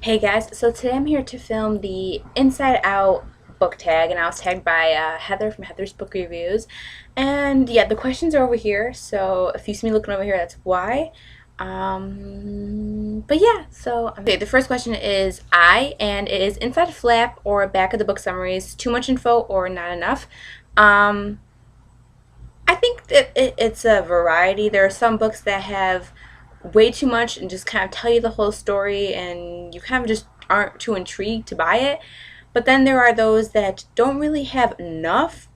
Hey guys, so today I'm here to film the Inside Out book tag, and I was tagged by Heather from Heather's Book Reviews. And yeah, the questions are over here, so if you see me looking over here, that's why. But yeah, so okay, the first question is and it is inside flap or back of the book summaries, too much info or not enough. Um, I think that it's a variety. There are some books that have way too much and just kind of tell you the whole story, and you kind of just aren't too intrigued to buy it. But then there are those that don't really have enough,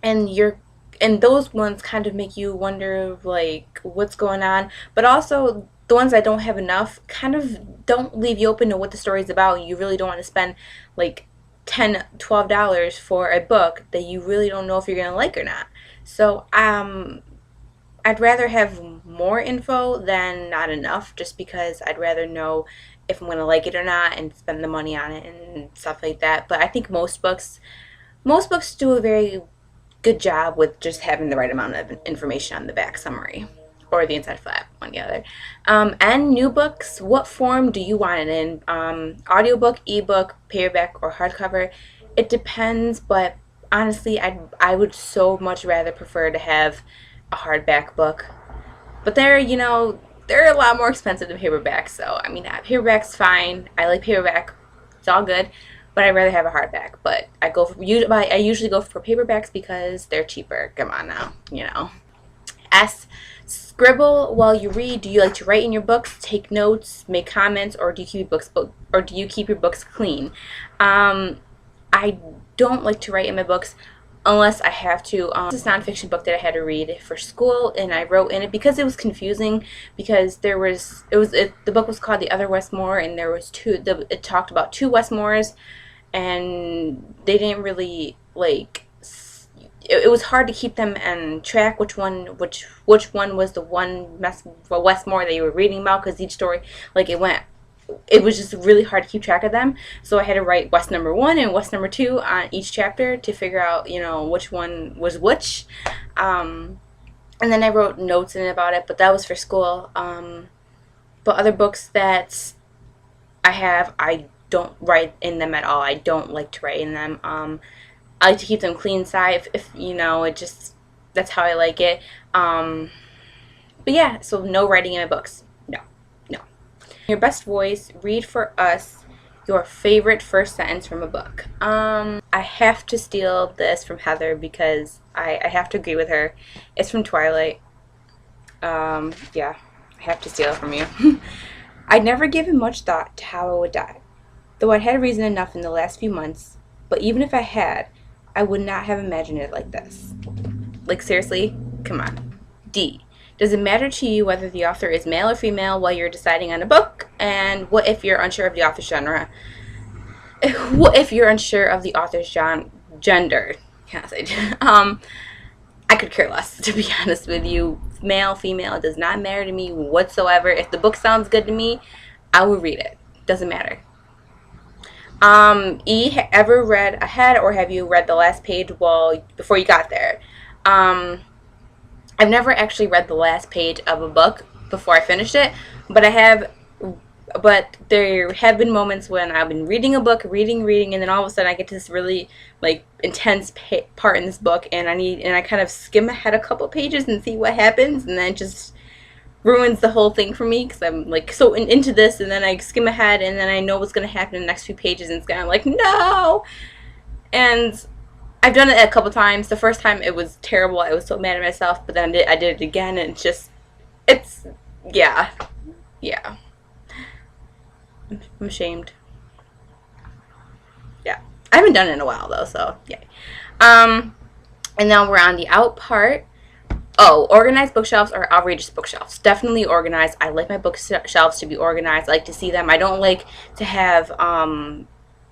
and those ones kind of make you wonder like what's going on. But also the ones that don't have enough kind of don't leave you open to what the story is about. You really don't want to spend like $10, $12 for a book that you really don't know if you're gonna like or not. So I'd rather have more info than not enough, just because I'd rather know if I'm going to like it or not and spend the money on it and stuff like that. But I think most books do a very good job with just having the right amount of information on the back summary or the inside flap, one or the other. And new books, what form do you want it in? Audiobook, ebook, paperback, or hardcover? It depends, but honestly, I would so much rather prefer to have a hardback book. But they're a lot more expensive than paperback. So I mean, paperback's fine. I like paperback. It's all good. But I'd rather have a hardback. But I usually go for paperbacks because they're cheaper. Come on now. S. Scribble while you read. Do you like to write in your books, take notes, make comments, or do you keep your books clean? I don't like to write in my books unless I have to. This is a nonfiction book that I had to read for school, and I wrote in it because it was confusing. Because the book was called The Other Westmore, and there was it talked about two Westmores, and they didn't really like. It was hard to keep them on track which one was the Westmore that you were reading about, because each story it was just really hard to keep track of them. So I had to write West number 1 and West number 2 on each chapter to figure out, which one was which. And then I wrote notes in about it, but that was for school. But other books that I don't write in them at all. I don't like to write in them. I like to keep them clean inside. If it just that's how I like it. But yeah, so no writing in my books. No. Your best voice, read for us your favorite first sentence from a book. I have to steal this from Heather because I have to agree with her. It's from Twilight. Yeah, I have to steal it from you. I'd never given much thought to how I would die, though I'd had reason enough in the last few months, but even if I had, I would not have imagined it like this. Like, seriously? Come on. D. Does it matter to you whether the author is male or female while you're deciding on a book? And what if you're unsure of the author's genre? What if you're unsure of the author's gender? Can't say. I could care less, to be honest with you. Male, female, it does not matter to me whatsoever. If the book sounds good to me, I will read it. Doesn't matter. Ever read ahead, or have you read the last page before you got there? I've never actually read the last page of a book before I finished it, but there have been moments when I've been reading a book, reading, and then all of a sudden I get to this really intense part in this book, and I kind of skim ahead a couple pages and see what happens, and then it just ruins the whole thing for me because I'm so into this, and then I skim ahead, and then I know what's going to happen in the next few pages, and it's kind of like, no! And I've done it a couple times. The first time it was terrible. I was so mad at myself, but then I did it again, and yeah. I'm ashamed. Yeah. I haven't done it in a while, though, so, yeah. And now we're on the out part. Oh, organized bookshelves or outrageous bookshelves. Definitely organized. I like my bookshelves to be organized. I like to see them. I don't like to have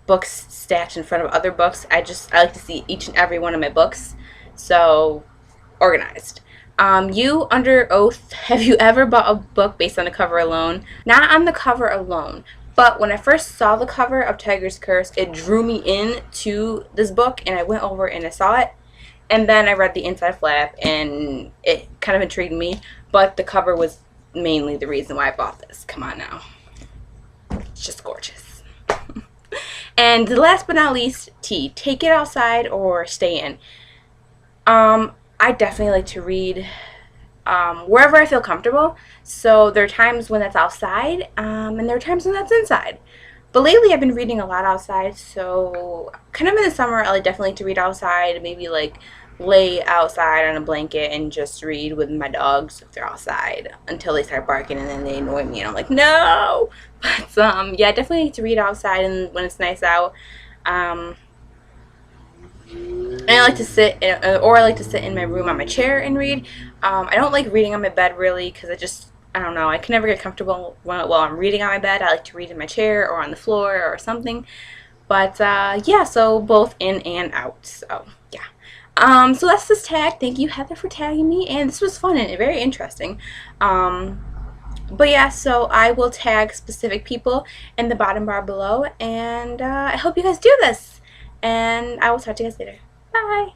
books stacked in front of other books. I like to see each and every one of my books. So, organized. You, under oath, have you ever bought a book based on the cover alone? Not on the cover alone, but when I first saw the cover of Tiger's Curse, it drew me in to this book, and I went over and I saw it. And then I read the inside flap, and it kind of intrigued me, but the cover was mainly the reason why I bought this. Come on now. And last but not least, T. Take it outside or stay in. I definitely like to read wherever I feel comfortable. So there are times when that's outside, and there are times when that's inside. But lately I've been reading a lot outside, so kind of in the summer I definitely like to read outside, maybe like lay outside on a blanket and just read with my dogs if they're outside until they start barking and then they annoy me and I'm like, no! But yeah, I definitely like to read outside and when it's nice out. Um, and I like to or I like to sit in my room on my chair and read. I don't like reading on my bed really because I don't know, I can never get comfortable while I'm reading on my bed. I like to read in my chair or on the floor or something. But yeah, so both in and out. So yeah. So that's this tag. Thank you, Heather, for tagging me, and this was fun and very interesting. But yeah, so I will tag specific people in the bottom bar below, and I hope you guys do this. And I will talk to you guys later. Bye.